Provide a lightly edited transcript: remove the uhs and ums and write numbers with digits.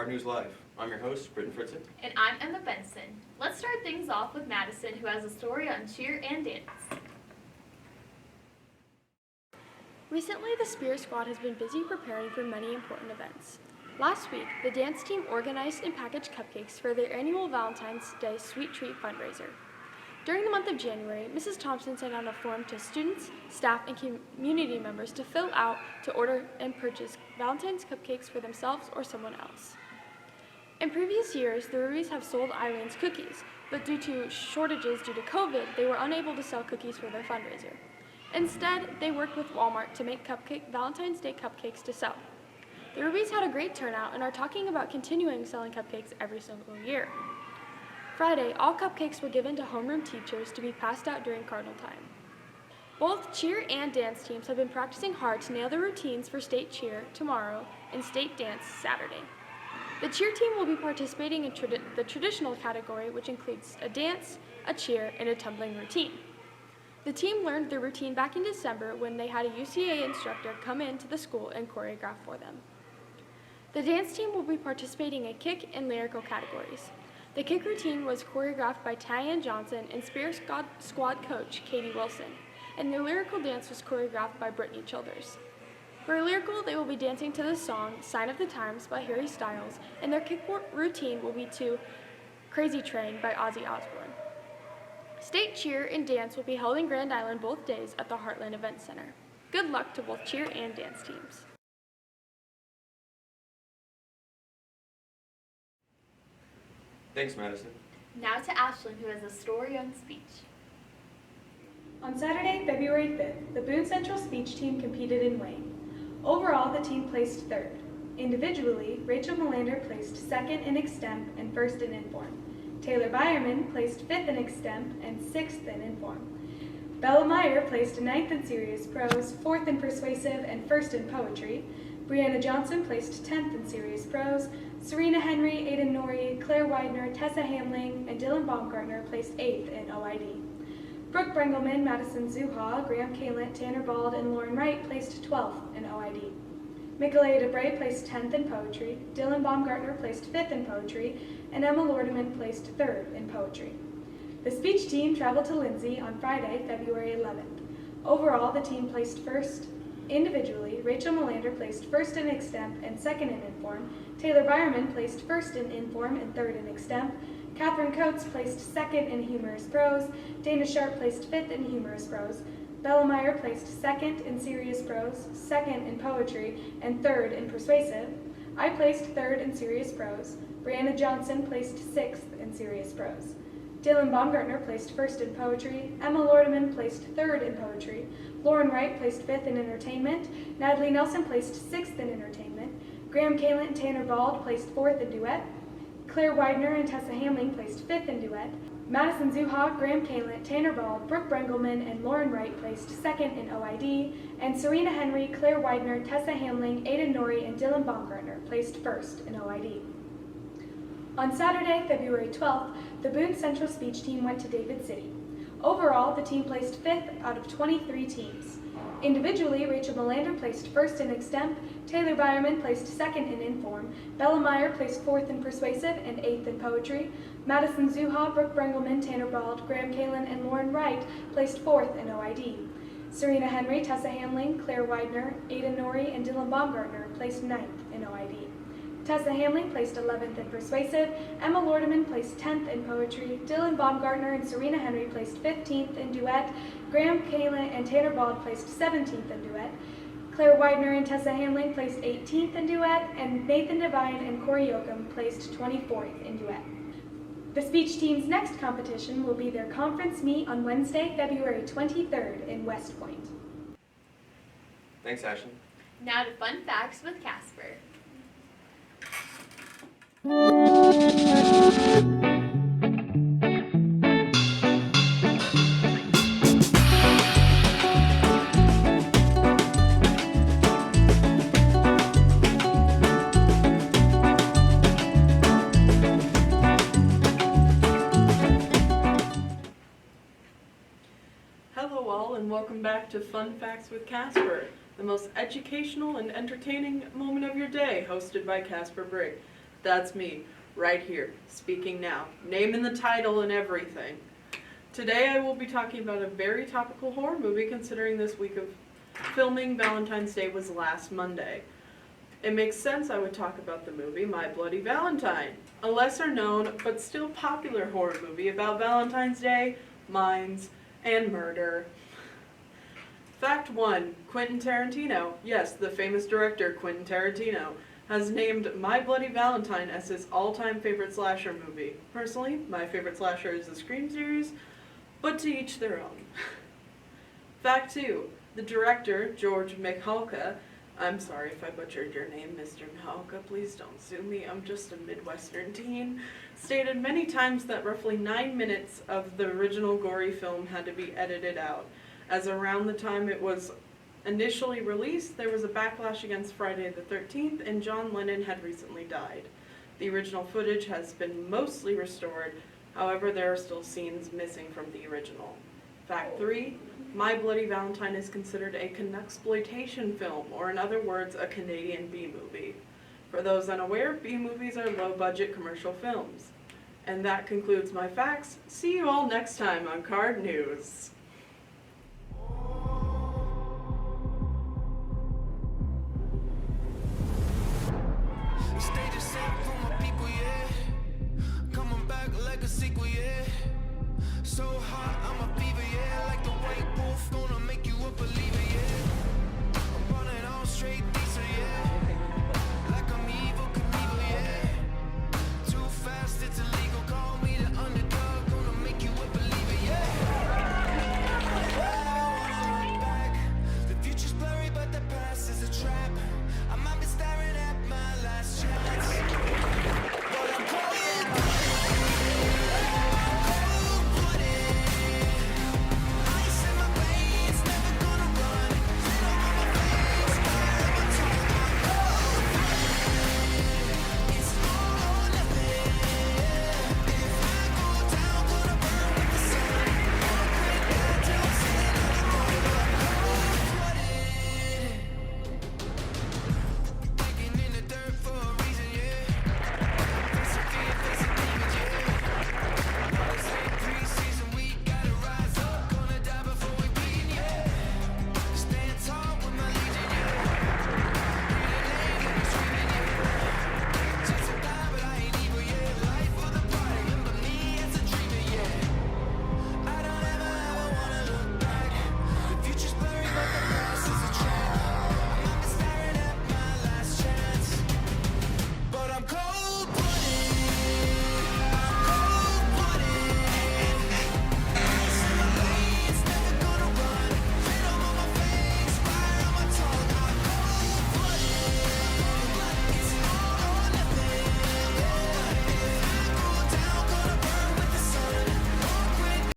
KARD News Live. I'm your host, Britton Fritzen. And I'm Emma Benson. Let's start things off with Madison, who has a story on cheer and dance. Recently, the Spirit Squad has been busy preparing for many important events. Last week, the dance team organized and packaged cupcakes for their annual Valentine's Day Sweet Treat fundraiser. During the month of January, Mrs. Thompson sent out a form to students, staff, and community members to fill out to order and purchase Valentine's cupcakes for themselves or someone else. In previous years, the Rubies have sold Eileen's cookies, but due to shortages due to COVID, they were unable to sell cookies for their fundraiser. Instead, they worked with Walmart to make Valentine's Day cupcakes to sell. The Rubies had a great turnout and are talking about continuing selling cupcakes every single year. Friday, all cupcakes were given to homeroom teachers to be passed out during Cardinal time. Both cheer and dance teams have been practicing hard to nail their routines for state cheer tomorrow and state dance Saturday. The cheer team will be participating in the traditional category, which includes a dance, a cheer, and a tumbling routine. The team learned their routine back in December when they had a UCA instructor come into the school and choreograph for them. The dance team will be participating in kick and lyrical categories. The kick routine was choreographed by Tyann Johnson and Spirit Squad coach Katie Wilson, and the lyrical dance was choreographed by Brittany Childers. For lyrical, they will be dancing to the song Sign of the Times by Harry Styles, and their kick routine will be to Crazy Train by Ozzy Osbourne. State cheer and dance will be held in Grand Island both days at the Heartland Event Center. Good luck to both cheer and dance teams. Thanks, Madison. Now to Ashlyn, who has a story on speech. On Saturday, February 5th, the Boone Central speech team competed in Wayne. Overall, the team placed third. Individually, Rachel Melander placed second in extemp and first in inform. Taylor Byerman placed fifth in extemp and sixth in inform. Bella Meyer placed ninth in serious prose, fourth in persuasive, and first in poetry. Brianna Johnson placed 10th in serious prose. Serena Henry, Aiden Norrie, Claire Widener, Tessa Hamling, and Dylan Baumgartner placed 8th in OID. Brooke Brengelman, Madison Zuha, Graham Kalent, Tanner Bald, and Lauren Wright placed 12th in OID. Michaela DeBray placed 10th in poetry, Dylan Baumgartner placed 5th in poetry, and Emma Lordeman placed 3rd in poetry. The speech team traveled to Lindsay on Friday, February 11th. Overall, the team placed first. Individually, Rachel Melander placed first in extemp and second in inform. Taylor Byerman placed first in inform and third in extemp. Catherine Coates placed second in humorous prose. Dana Sharp placed fifth in humorous prose. Bella Meyer placed second in serious prose, second in poetry, and third in persuasive. I placed third in serious prose. Brianna Johnson placed sixth in serious prose. Dylan Baumgartner placed first in poetry. Emma Lordeman placed third in poetry. Lauren Wright placed fifth in entertainment. Natalie Nelson placed sixth in entertainment. Graham Kalent and Tanner Bald placed fourth in duet. Claire Widener and Tessa Hamling placed fifth in duet. Madison Zuha, Graham Kalent, Tanner Bald, Brooke Brengelman, and Lauren Wright placed second in OID. And Serena Henry, Claire Widener, Tessa Hamling, Aiden Norrie, and Dylan Baumgartner placed first in OID. On Saturday, February 12th, the Boone Central speech team went to David City. Overall, the team placed 5th out of 23 teams. Individually, Rachel Melander placed first in extemp, Taylor Byerman placed second in inform, Bella Meyer placed 4th in persuasive and 8th in poetry, Madison Zuha, Brooke Brengelman, Tanner Bald, Graham Kalent, and Lauren Wright placed 4th in OID. Serena Henry, Tessa Hamling, Claire Widener, Aiden Norrie, and Dylan Baumgartner placed 9th in OID. Tessa Hamling placed 11th in persuasive, Emma Lordeman placed 10th in poetry, Dylan Baumgartner and Serena Henry placed 15th in duet, Graham Kalent and Tanner Bald placed 17th in duet, Claire Widener and Tessa Hamling placed 18th in duet, and Nathan Devine and Corey Yoakum placed 24th in duet. The speech team's next competition will be their conference meet on Wednesday, February 23rd in West Point. Thanks, Ashlyn. Now to fun facts with Casper. Hello all, and welcome back to Fun Facts with Casper, the most educational and entertaining moment of your day, hosted by Casper Brigg. That's me, right here, speaking now, naming the title and everything. Today I will be talking about a very topical horror movie considering this week of filming Valentine's Day was last Monday. It makes sense I would talk about the movie My Bloody Valentine, a lesser known but still popular horror movie about Valentine's Day, mines, and murder. Fact 1. Quentin Tarantino, yes, the famous director Quentin Tarantino, has named My Bloody Valentine as his all-time favorite slasher movie. Personally, my favorite slasher is the Scream series, but to each their own. Fact 2. The director, George Mihalka, I'm sorry if I butchered your name, Mr. Mihalka, please don't sue me, I'm just a Midwestern teen, stated many times that roughly 9 minutes of the original gory film had to be edited out, as around the time it was initially released, there was a backlash against Friday the 13th, and John Lennon had recently died. The original footage has been mostly restored, however there are still scenes missing from the original. Fact 3. My Bloody Valentine is considered a Canuxploitation film, or in other words, a Canadian B-movie. For those unaware, B-movies are low-budget commercial films. And that concludes my facts. See you all next time on KARD News. Stage is set for my people, yeah. Coming back like a sequel, yeah. So hot.